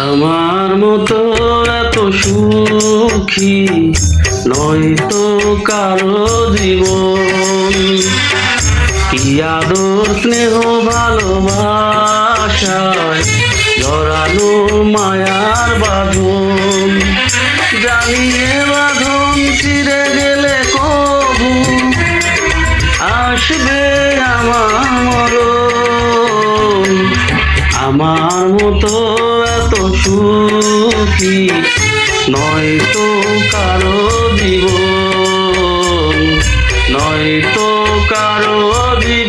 আমার মতো এত সুখী নয়তো কারো জীবন। কি আদর স্নেহ ভালোবাসায় জড়ানো মায়ার বাঁধন। জানিয়ে বাঁধন ছিঁড়ে গেলে কবু আসবে আমার মরণ। আমার মতো এত সুখী নয়তো কারো জীবন, নয়তো কারো জীবন।